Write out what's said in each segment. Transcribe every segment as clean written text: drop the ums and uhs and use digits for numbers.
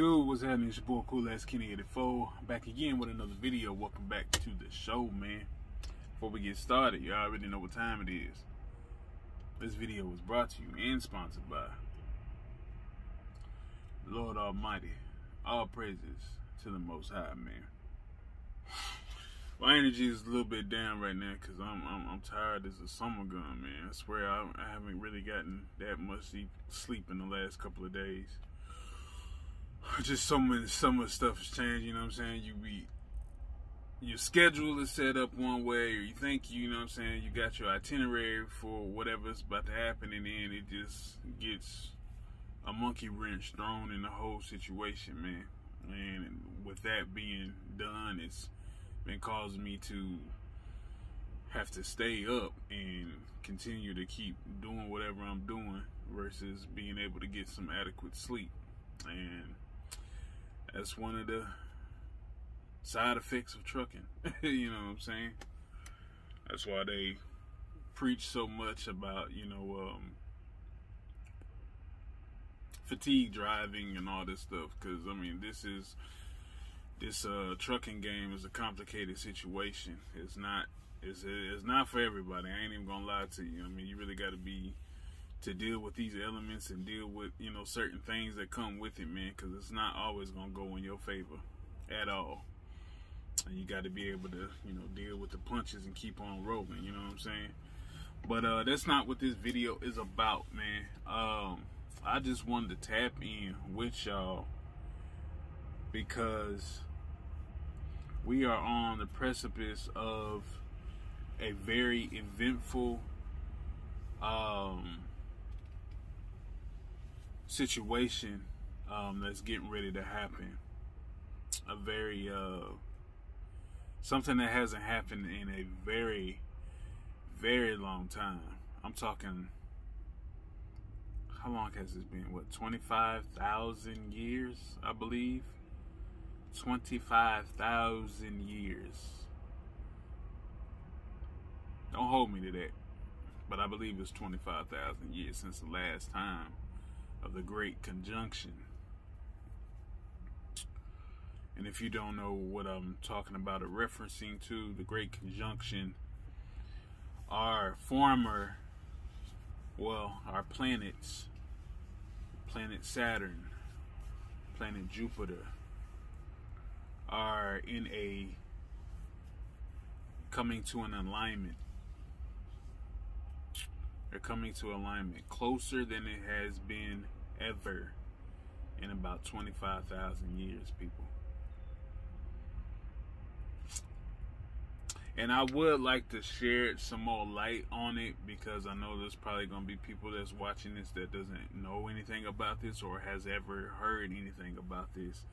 YouTube, what's happening? It's your boy Cool Ass Kenny 84, back again with another video. Welcome back to the show, man. Before we get started, you already know what time it is. This video was brought to you and sponsored by the Lord Almighty. All praises to the Most High, man. My energy is a little bit down right now because I'm tired as a summer gun, man. I swear I haven't really gotten that much sleep in the last couple of days. Just so much stuff has changed, you know what I'm saying? Your schedule is set up one way, or you think, you know what I'm saying, you got your itinerary for whatever's about to happen, and then it just gets a monkey wrench thrown in the whole situation, man. And with that being done, it's been causing me to have to stay up and continue to keep doing whatever I'm doing versus being able to get some adequate sleep. And that's one of the side effects of trucking. You know what I'm saying? That's why they preach so much about, you know, fatigue driving and all this stuff. Because, I mean, this trucking game is a complicated situation. It's not for everybody. I ain't even gonna lie to you. I mean, you really got to deal with these elements and deal with, you know, certain things that come with it, man, because it's not always gonna go in your favor at all. And you got to be able to, you know, deal with the punches and keep on rolling, you know what I'm saying? But that's not what this video is about, man. I just wanted to tap in with y'all because we are on the precipice of a very eventful situation that's getting ready to happen. A very something that hasn't happened in a very, very long time. I'm talking, how long has this been? What, 25,000 years, I believe? 25,000 years. Don't hold me to that, but I believe it's 25,000 years since the last time of the Great Conjunction. And if you don't know what I'm talking about or referencing to, the Great Conjunction are our planets, planet Saturn, planet Jupiter, are coming to an alignment. They're coming to alignment closer than it has been ever in about 25,000 years, people. And I would like to share some more light on it because I know there's probably going to be people that's watching this that doesn't know anything about this or has ever heard anything about this.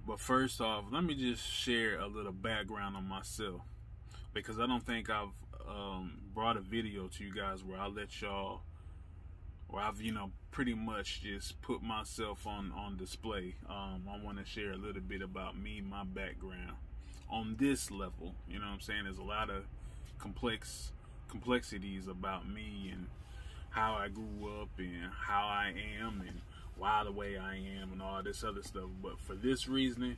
But first off, let me just share a little background on myself, because I don't think I've brought a video to you guys where I let y'all, where I've, you know, pretty much just put myself on display. I want to share a little bit about me, my background on this level. You know what I'm saying? There's a lot of complexities about me and how I grew up and how I am and why the way I am and all this other stuff. But for this reasoning,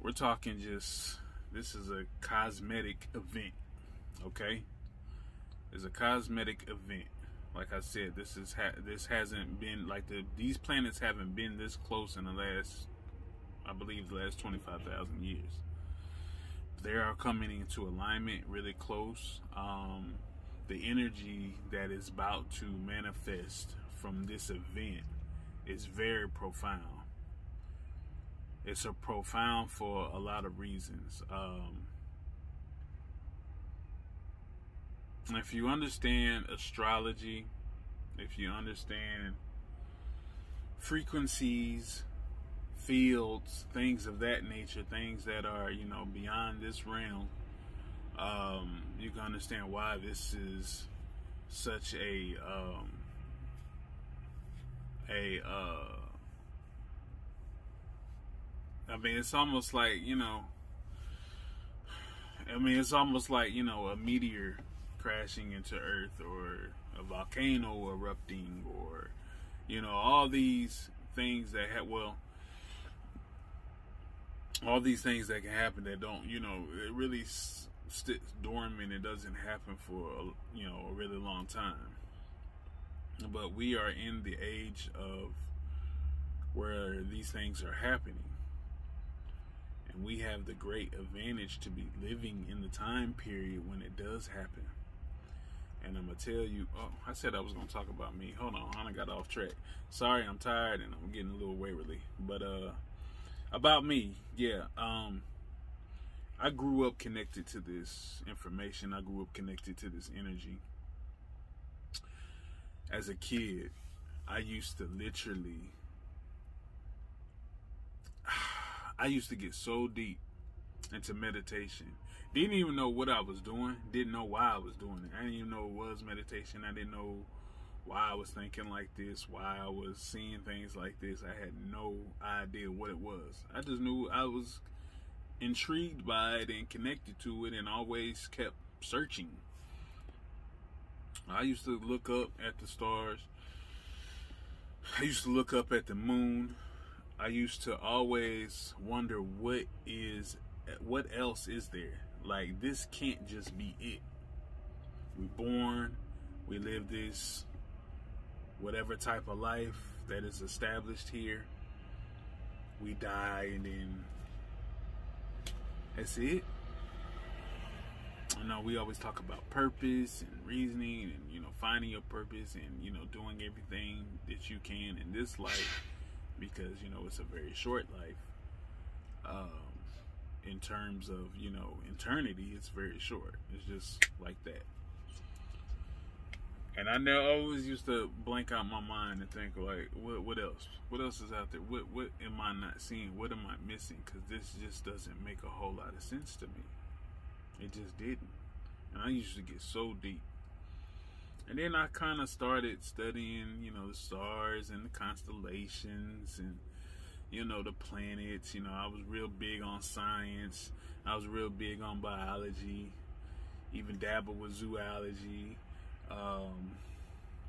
we're talking just, this is a cosmetic event, okay? It's a cosmetic event. Like I said, this hasn't been like these planets haven't been this close in the last, I believe, the last 25,000 years. They are coming into alignment really close. The energy that is about to manifest from this event is very profound. It's profound for a lot of reasons. If you understand astrology, if you understand frequencies, fields, things of that nature, things that are, you know, beyond this realm, you can understand why this is such a I mean, it's almost like, you know, it's almost like, you know, a meteor crashing into Earth, or a volcano erupting, or, you know, all these things that have, well, all these things that can happen that don't, you know, it really sits dormant. It doesn't happen for, you know, a really long time. But we are in the age of where these things are happening. And we have the great advantage to be living in the time period when it does happen. And I'm going to tell you, oh, I said I was going to talk about me. Hold on, I got off track. Sorry, I'm tired and I'm getting a little waywardly. But about me, yeah. I grew up connected to this information. I grew up connected to this energy. As a kid, I used to literally, I used to get so deep into meditation. Didn't even know what I was doing. Didn't know why I was doing it. I didn't even know it was meditation. I didn't know why I was thinking like this, why I was seeing things like this. I had no idea what it was. I just knew I was intrigued by it and connected to it and always kept searching. I used to look up at the stars. I used to look up at the moon. I used to always wonder what else is there? Like, this can't just be it. We're born, we live this whatever type of life that is established here. We die and then that's it. I know we always talk about purpose and reasoning and, you know, finding your purpose and, you know, doing everything that you can in this life because, you know, it's a very short life. In terms of, you know, eternity, it's very short. It's just like that. And I always used to blank out my mind and think like, what else? What else is out there? What am I not seeing? What am I missing? Because this just doesn't make a whole lot of sense to me. It just didn't. And I used to get so deep. And then I kind of started studying, you know, the stars and the constellations and, you know, the planets. You know, I was real big on science. I was real big on biology. Even dabbled with zoology,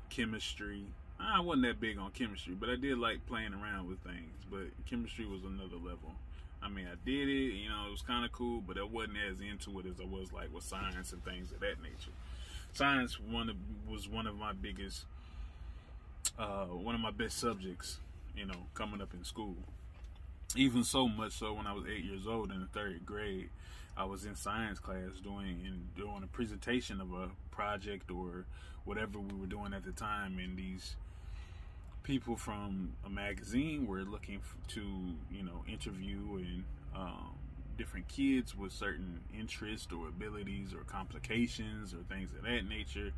chemistry. I wasn't that big on chemistry, but I did like playing around with things. But chemistry was another level. I mean, I did it, you know, it was kind of cool, but I wasn't as into it as I was like with science and things of that nature. Science was one of my biggest, one of my best subjects, you know, coming up in school. Even so much so when I was 8 years old in the 3rd grade, I was in science class doing a presentation of a project or whatever we were doing at the time, and these people from a magazine were looking to, you know, interview and different kids with certain interests or abilities or complications or things of that nature.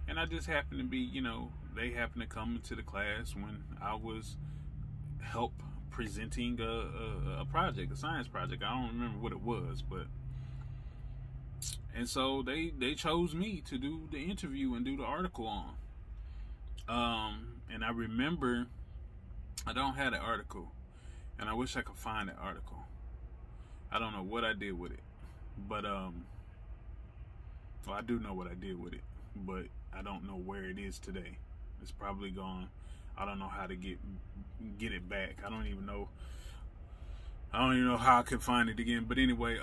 And I just happened to be, you know, they happened to come into the class when I was presenting a project, a science project. I don't remember what it was, but and so they chose me to do the interview and do the article on. And I remember I don't have the article, and I wish I could find the article. I don't know what I did with it, but well, I do know what I did with it, but I don't know where it is today. It's probably gone. I don't know how to get it back. I don't even know how I could find it again. But anyway,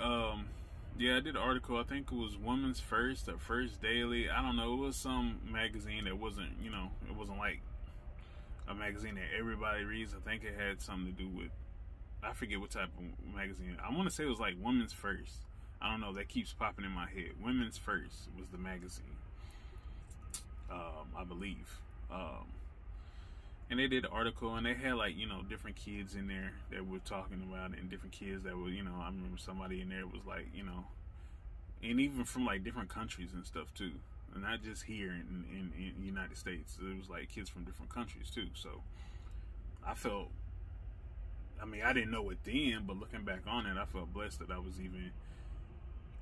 yeah, I did an article. I think it was Women's First or First Daily. I don't know. It was some magazine that wasn't, you know, it wasn't like a magazine that everybody reads. I think it had something to do with, I forget what type of magazine. I want to say it was like Women's First. I don't know. That keeps popping in my head. Women's First was the magazine, I believe. And they did an article, and they had, like, you know, different kids in there that were talking about it, and different kids that were, you know, I remember somebody in there was like, you know, and even from like different countries and stuff too, and not just here in the United States. It was like kids from different countries too. So I felt, I mean, I didn't know it then, but looking back on it, I felt blessed that I was even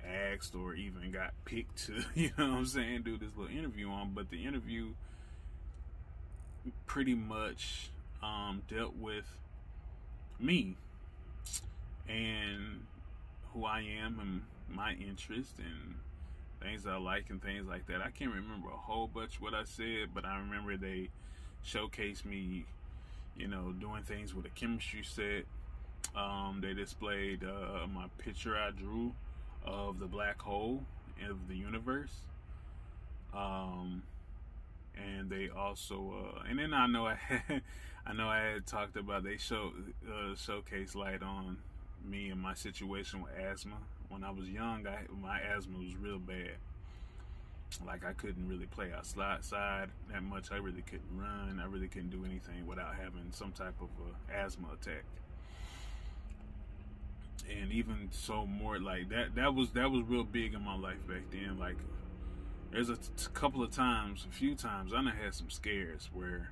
asked or even got picked to, you know what I'm saying, do this little interview on. But the interview pretty much dealt with me and who I am and my interest and things I like and things like that. I can't remember a whole bunch what I said, but I remember they showcased me, you know, doing things with a chemistry set. They displayed my picture I drew of the black hole of the universe. And they also, and then I know I had talked about, they showcase light on me and my situation with asthma. When I was young, my asthma was real bad. Like, I couldn't really play outside that much. I really couldn't run. I really couldn't do anything without having some type of asthma attack. And even so, more like that was real big in my life back then. Like, there's a few times I done had some scares where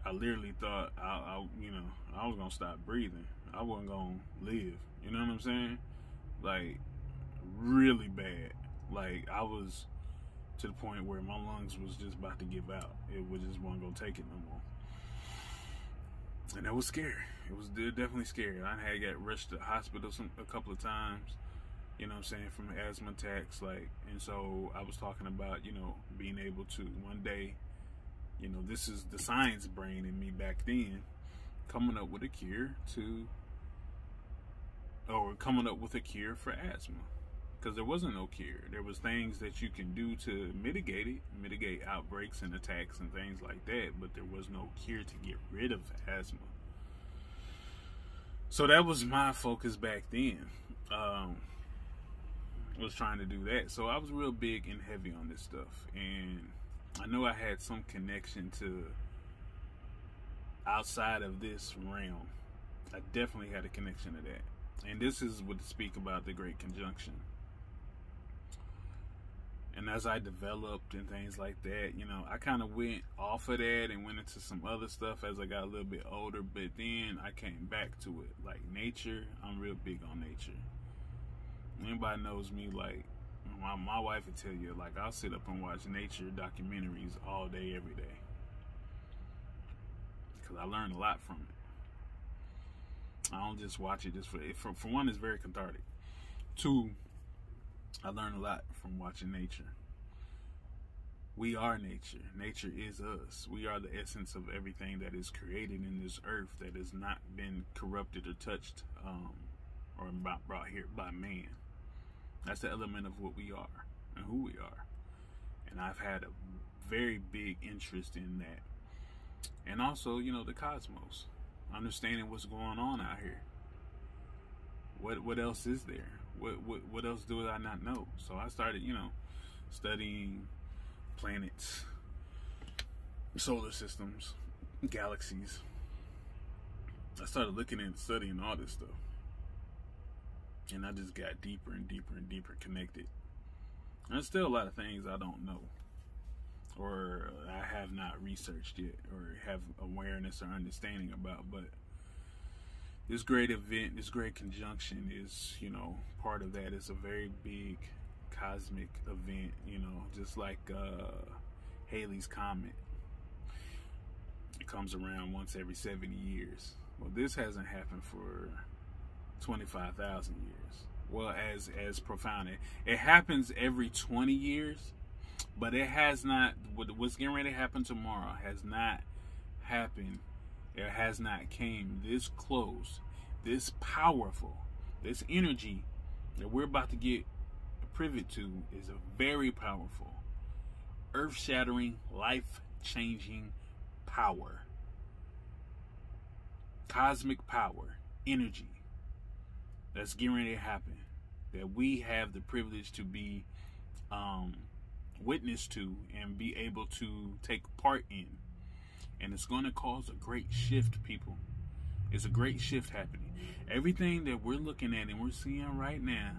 I literally thought I was gonna stop breathing. I wasn't gonna live. You know what I'm saying? Like, really bad. Like, I was to the point where my lungs was just about to give out. It was just wasn't gonna take it no more. And that was scary. It was definitely scary. I had got rushed to the hospital a couple of times, you know what I'm saying, from asthma attacks. Like, and so I was talking about, you know, being able to one day, you know, this is the science brain in me back then, coming up with a cure for asthma. Because there wasn't no cure. There was things that you can do to mitigate outbreaks and attacks and things like that, but there was no cure to get rid of asthma. So that was my focus back then. Was trying to do that. So I was real big and heavy on this stuff, and I know I had some connection to outside of this realm. I definitely had a connection to that. And this is what to speak about the Great Conjunction. And as I developed and things like that, you know, I kind of went off of that and went into some other stuff as I got a little bit older. But then I came back to it. Like nature, I'm real big on nature. Anybody knows me, like, my wife would tell you, like, I'll sit up and watch nature documentaries all day, every day. Because I learn a lot from it. I don't just watch it just for one, it's very cathartic. Two, I learn a lot from watching nature. We are nature. Nature is us. We are the essence of everything that is created in this earth that has not been corrupted or touched or brought here by man. That's the element of what we are and who we are. And I've had a very big interest in that. And also, you know, the cosmos. Understanding what's going on out here. What else is there? What else do I not know? So I started, you know, studying planets, solar systems, galaxies. I started looking and studying all this stuff. And I just got deeper and deeper and deeper connected. And there's still a lot of things I don't know, or I have not researched yet, or have awareness or understanding about. But this great event, this great conjunction is, you know, part of that. It's a very big cosmic event, you know, just like Halley's Comet. It comes around once every 70 years. Well, this hasn't happened for 25,000 years. Well, as profound, it happens every 20 years, but it has not. What's getting ready to happen tomorrow has not happened. It has not came this close, this powerful, this energy that we're about to get privy to is a very powerful, earth-shattering, life-changing power, cosmic power, energy that's getting ready to happen, that we have the privilege to be witness to and be able to take part in. And it's going to cause a great shift, people. It's a great shift happening. Everything that we're looking at and we're seeing right now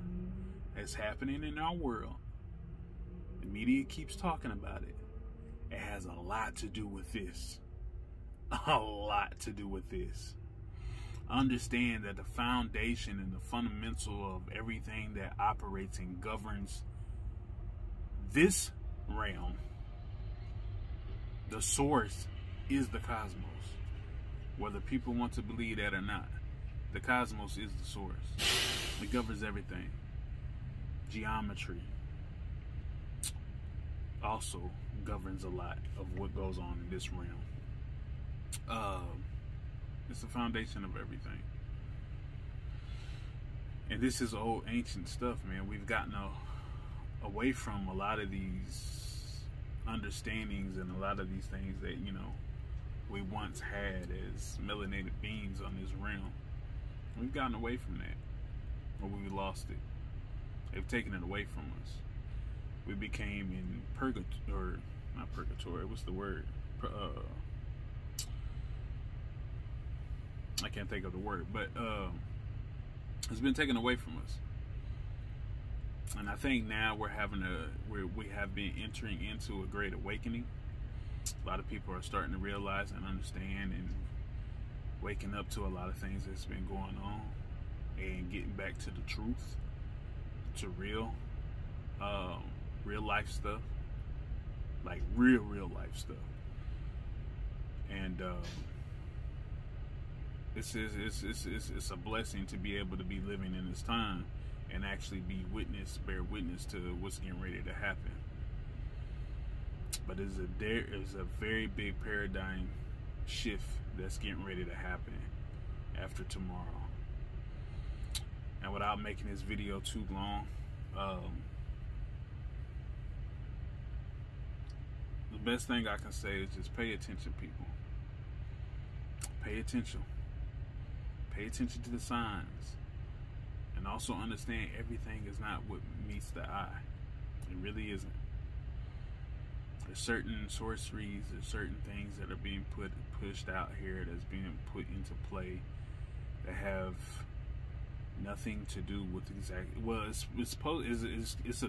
that's happening in our world, the media keeps talking about it. It has a lot to do with this. A lot to do with this. Understand that the foundation and the fundamental of everything that operates and governs this realm, the source, is the cosmos. Whether people want to believe that or not, the cosmos is the source. It governs everything. Geometry also governs a lot of what goes on in this realm. It's the foundation of everything. And this is old ancient stuff, man. We've gotten away from a lot of these understandings and a lot of these things that, you know, we once had as melanated beings on this realm. We've gotten away from that, or we lost it. They've taken it away from us. We became in purgatory, or not purgatory, what's the word? I can't think of the word, but it's been taken away from us. And I think now we have been entering into a great awakening. A lot of people are starting to realize and understand and waking up to a lot of things that's been going on and getting back to the truth, to real life stuff, like real life stuff. And it's a blessing to be able to be living in this time and actually bear witness to what's getting ready to happen. But there is a very big paradigm shift that's getting ready to happen after tomorrow. And without making this video too long, the best thing I can say is just pay attention, people. Pay attention. Pay attention to the signs. And also understand everything is not what meets the eye. It really isn't. There's certain sorceries, there's certain things that are being pushed out here, that's being put into play, that have nothing to do with exactly. Well, it's a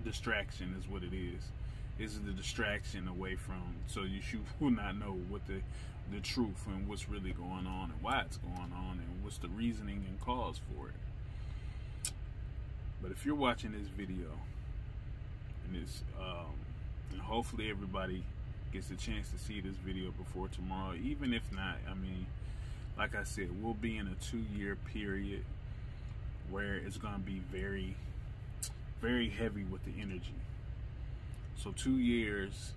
distraction, is what it is. It's the distraction away from, so you will not know what the truth and what's really going on and why it's going on and what's the reasoning and cause for it. But if you're watching this video and it's and hopefully everybody gets a chance to see this video before tomorrow, even if not, I mean, like I said, we'll be in a 2-year period where it's going to be very, very heavy with the energy. So 2 years,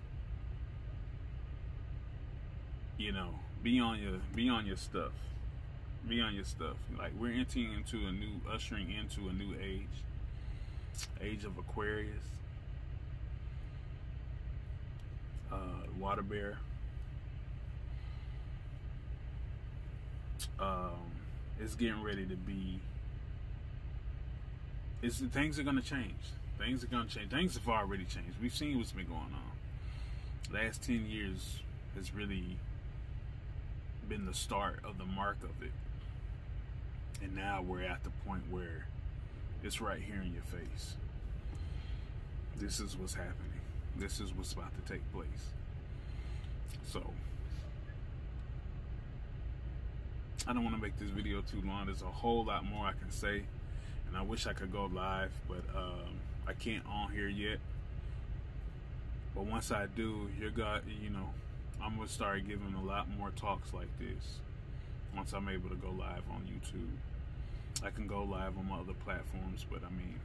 you know, be on your stuff. Be on your stuff. Like, we're ushering into a new age of Aquarius. Water bear. It's getting ready to be. Things are going to change. Things are going to change. Things have already changed. We've seen what's been going on. Last 10 years has really been the start of the mark of it. And now we're at the point where it's right here in your face. This is what's happening. This is what's about to take place. So, I don't want to make this video too long. There's a whole lot more I can say, and I wish I could go live, but I can't on here yet. But once I do, I'm gonna start giving a lot more talks like this. Once I'm able to go live on YouTube, I can go live on my other platforms, but I mean,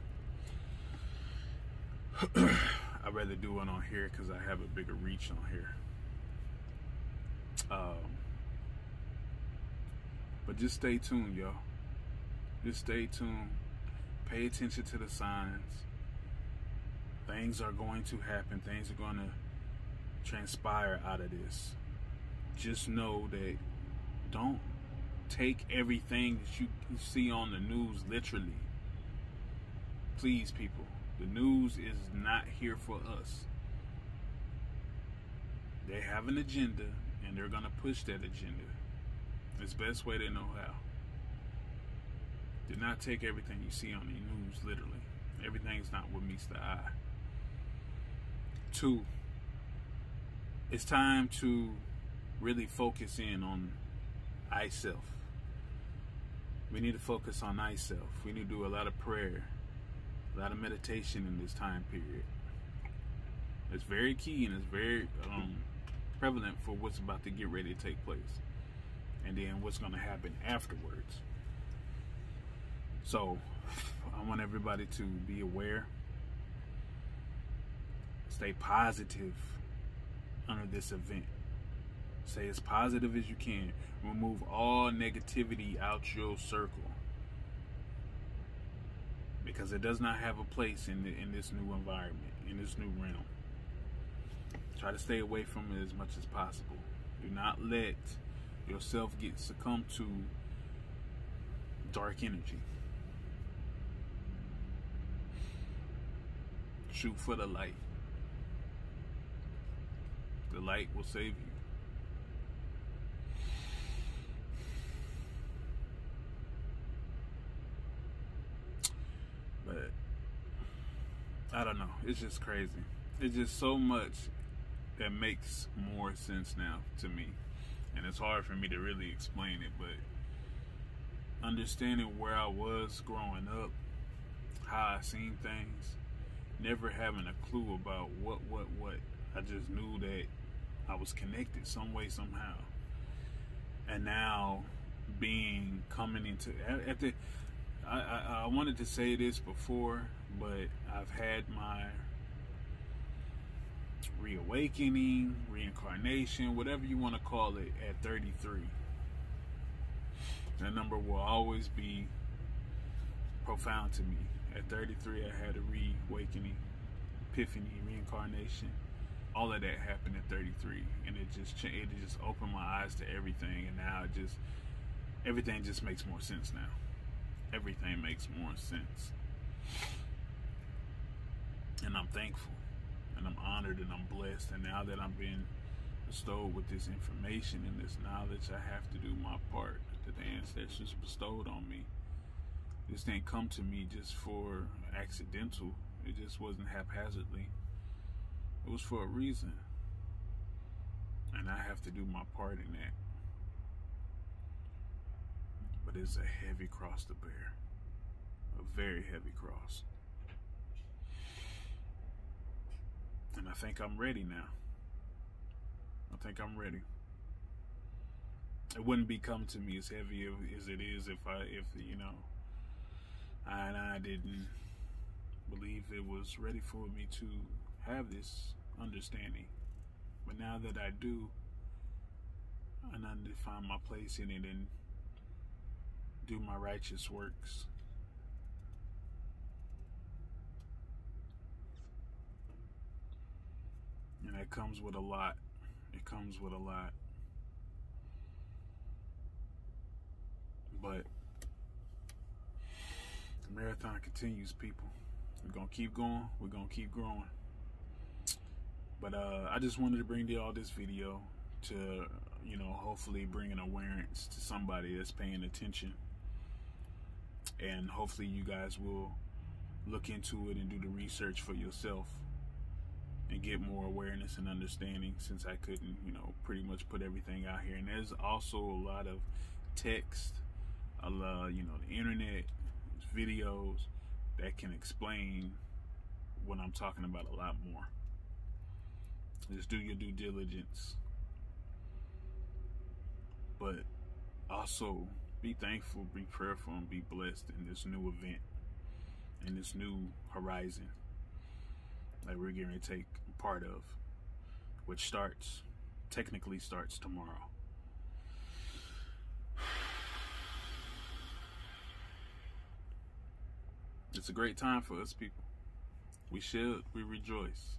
I'd rather do it on here because I have a bigger reach on here. But just stay tuned, y'all. Just stay tuned. Pay attention to the signs. Things are going to happen. Things are going to transpire out of this. Just know that don't take everything that you see on the news literally. Please, people. The news is not here for us. They have an agenda, and they're going to push that agenda. It's the best way they know how. Do not take everything you see on the news literally. Everything's not what meets the eye. 2, it's time to really focus in on thyself. We need to focus on thyself. We need to do a lot of prayer, a lot of meditation in this time period. It's very key, and it's very prevalent for what's about to get ready to take place, and then what's going to happen afterwards. So I want everybody to be aware, stay positive under this event, Stay as positive as you can. Remove all negativity out your circle, because it does not have a place in this new environment, in this new realm. Try to stay away from it as much as possible. Do not let yourself get succumbed to dark energy. Shoot for the light. The light will save you. But I don't know. It's just crazy. It's just so much that makes more sense now to me. And it's hard for me to really explain it, but understanding where I was growing up, how I seen things, never having a clue about what. I just knew that I was connected some way, somehow. And now coming into I wanted to say this before, but I've had my reawakening, reincarnation, whatever you want to call it, at 33. That number will always be profound to me. At 33, I had a reawakening, epiphany, reincarnation. All of that happened at 33, and it just opened my eyes to everything. And now everything just makes more sense now. Everything makes more sense, and I'm thankful, and I'm honored, and I'm blessed. And now that I'm being bestowed with this information and this knowledge, I have to do my part that the ancestors bestowed on me. This didn't come to me just for accidental. It just wasn't haphazardly. It was for a reason, and I have to do my part in that. But it's a heavy cross to bear, a very heavy cross. And I think I'm ready now. I think I'm ready. It wouldn't be coming to me as heavy as it is if you know, I didn't believe it was ready for me to have this understanding. But now that I do, and I need to find my place in it and do my righteous works. And that comes with a lot. It comes with a lot. But the marathon continues, people. We're gonna keep going. We're gonna keep growing. But I just wanted to bring to y'all this video to, you know, hopefully bring an awareness to somebody that's paying attention. And hopefully you guys will look into it and do the research for yourself and get more awareness and understanding, since I couldn't, you know, pretty much put everything out here. And there's also a lot of text, a lot, you know, the internet, videos that can explain what I'm talking about a lot more. Just do your due diligence. But also be thankful, be prayerful, and be blessed in this new event, in this new horizon that we're going to take part of, which technically starts tomorrow. It's a great time for us, people. We rejoice.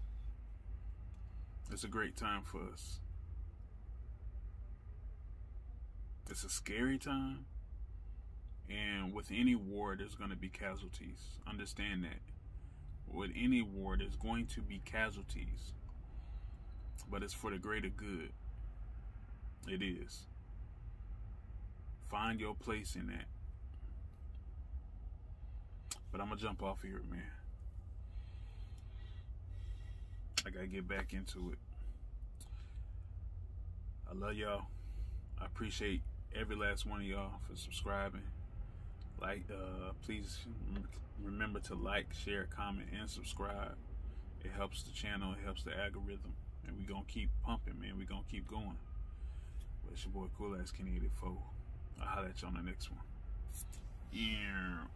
It's a great time for us. It's a scary time, and with any war there's going to be casualties. Understand that. With any war there's going to be casualties, but it's for the greater good. It is. Find your place in that. But I'm gonna jump off here, man. I gotta get back into it. I love y'all. I appreciate every last one of y'all for subscribing. Please remember to like, share, comment, and subscribe. It helps the channel, it helps the algorithm, and we gonna keep pumping, man. We gonna keep going. But it's your boy Cool Ass Kenny 84. I'll holler at you on the next one. Yeah.